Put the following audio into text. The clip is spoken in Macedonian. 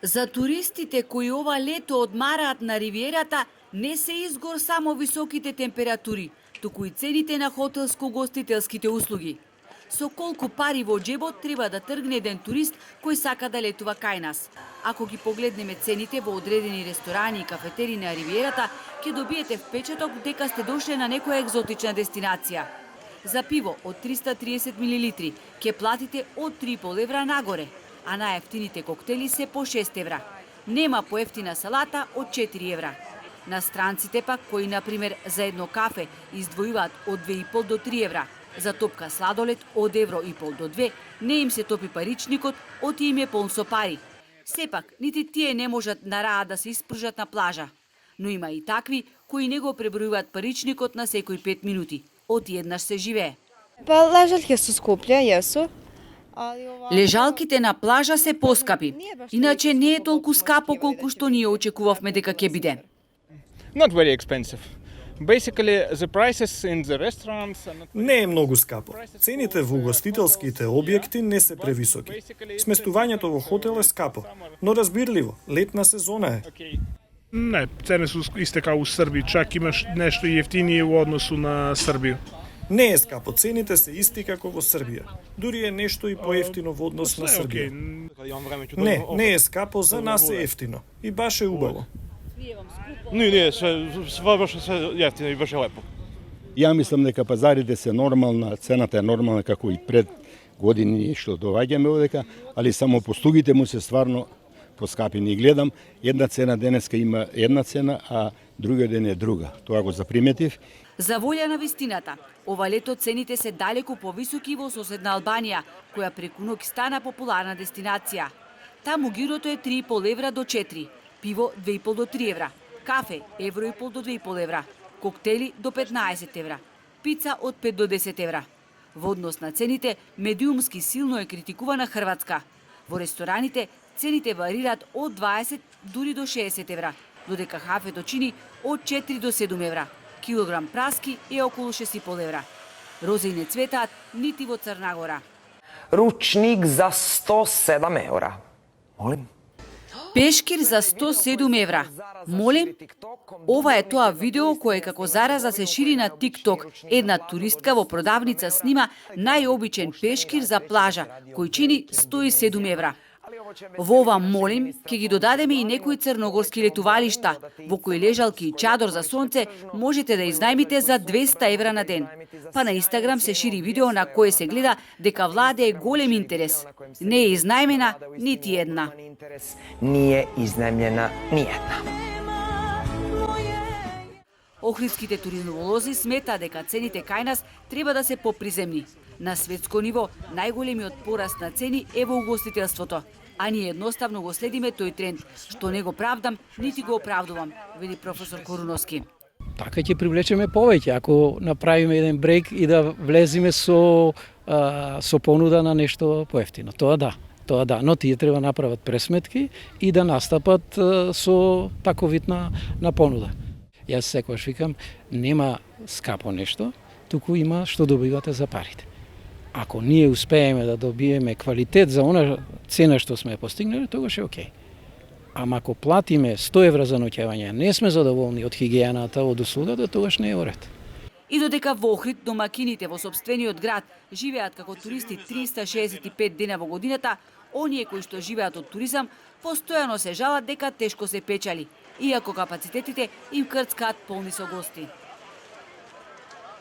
За туристите кои ова лето одмараат на ривиерата, не се изгор само високите температури, туку и цените на хотелско-гостителските услуги. Со колку пари во џебот треба да тргне еден турист кој сака да летува кај нас? Ако ги погледнеме цените во одредени ресторани и кафетери на ривиерата, ќе добиете впечаток дека сте дошле на некоја екзотична дестинација. За пиво од 330 мл ќе платите од 3,5 евра нагоре, а најефтините коктели се по 6 евра. Нема поевтина салата од 4 евра. На странците пак, кои, например, за едно кафе издвојуваат од 2,5 до 3 евра, за топка сладолед од 1,5 до 2, не им се топи паричникот, оти им е полн со пари. Сепак, нити тие не можат на раат да се испружат на плажа. Но има и такви кои не го пребројуваат паричникот на секои 5 минути. Оти еднаш се живее. Па лежалки су скупље, јесу. Лежалките на плажа се поскапи. Иначе не е толку скапо колку што ние очекувавме дека ќе биде. Not very expensive. Basically, the prices in the restaurants are not... Не е многу скапо. Цените во угостителските објекти не се превисоки. Сместувањето во хотел е скапо, но разбирливо, летна сезона е. Не, цене су исте као у Србија, чак имаш нешто јефтинije у односу на Србија. Не е скапо, цените се исти како во Србија. Дури е нешто и поевтино во однос на Србија. Не е скапо, за нас е ефтино и баш е убаво. Не, sve baš sve jeftino i baš je lepo. Ja mislim дека пазарите се нормална, цената е нормална како и пред години што доаѓаме овдека, али само послугите му се стварно поскапени. И гледам, една цена денеска има една цена, а другиот ден е друга. Тоа го заприметив. За волја на вистината, ова лето цените се далеку повисоки во соседна Албанија, која преку ноќ стана популарна дестинација. Таму гирото е 3,5 евра до 4, пиво 2,5 до 3 евра, кафе евро и пол до 2,5 евра, коктели до 15 евра, пица од 5 до 10 евра. Во однос на цените, медиумски силно е критикувана Хрватска. Во рестораните цените варираат од 20 дури до 60 евра, додека кафето чини од 4 до 7 евра. Килограм праски е околу 6,5 евра. Рози не цветаат нити во Црнагора. Ручник за 107 евра. Молим? Пешкир за 107 евра. Молим? Ова е тоа видео кое како зараза се шири на TikTok. Една туристка во продавница снима најобичен пешкир за плажа, кој чини 107 евра. Во ова молим, ќе ги додадеме и некои црногорски летувалишта, во кои лежалки и чадор за сонце можете да изнајмите за 200 евра на ден. Па на Инстаграм се шири видео на кое се гледа дека владее голем интерес. Не е изнајмена нити една. Nije iznajmljena nijedna. Охридските туризмолози смета дека цените кај нас треба да се поприземни. На светско ниво, најголемиот пораст на цени е во угостителството. А ние едноставно го следиме тој тренд, што не го правдам, нити го оправдувам, вели професор Коруновски. Така ќе привлечеме повеќе, ако направиме еден брейк и да влеземе со понуда на нешто поевтино. Тоа да, но тие треба направат пресметки и да настапат со таков вид на понуда. Јас секогаш викам, нема скапо нешто, туку има што добивате за парите. Ако ние успееме да добиеме квалитет за она цена што сме постигнали, тогаш е окей. Ама ако платиме 100 евра за ноќевање, не сме задоволни од хигиената, од услугата, тогаш не е уред. И додека во Охрид домакините во сопствениот град живеат како туристи 365 дена во годината, оние кои што живеат од туризам постојано се жалат дека тешко се печали, иако капацитетите им крцкаат полни со гости.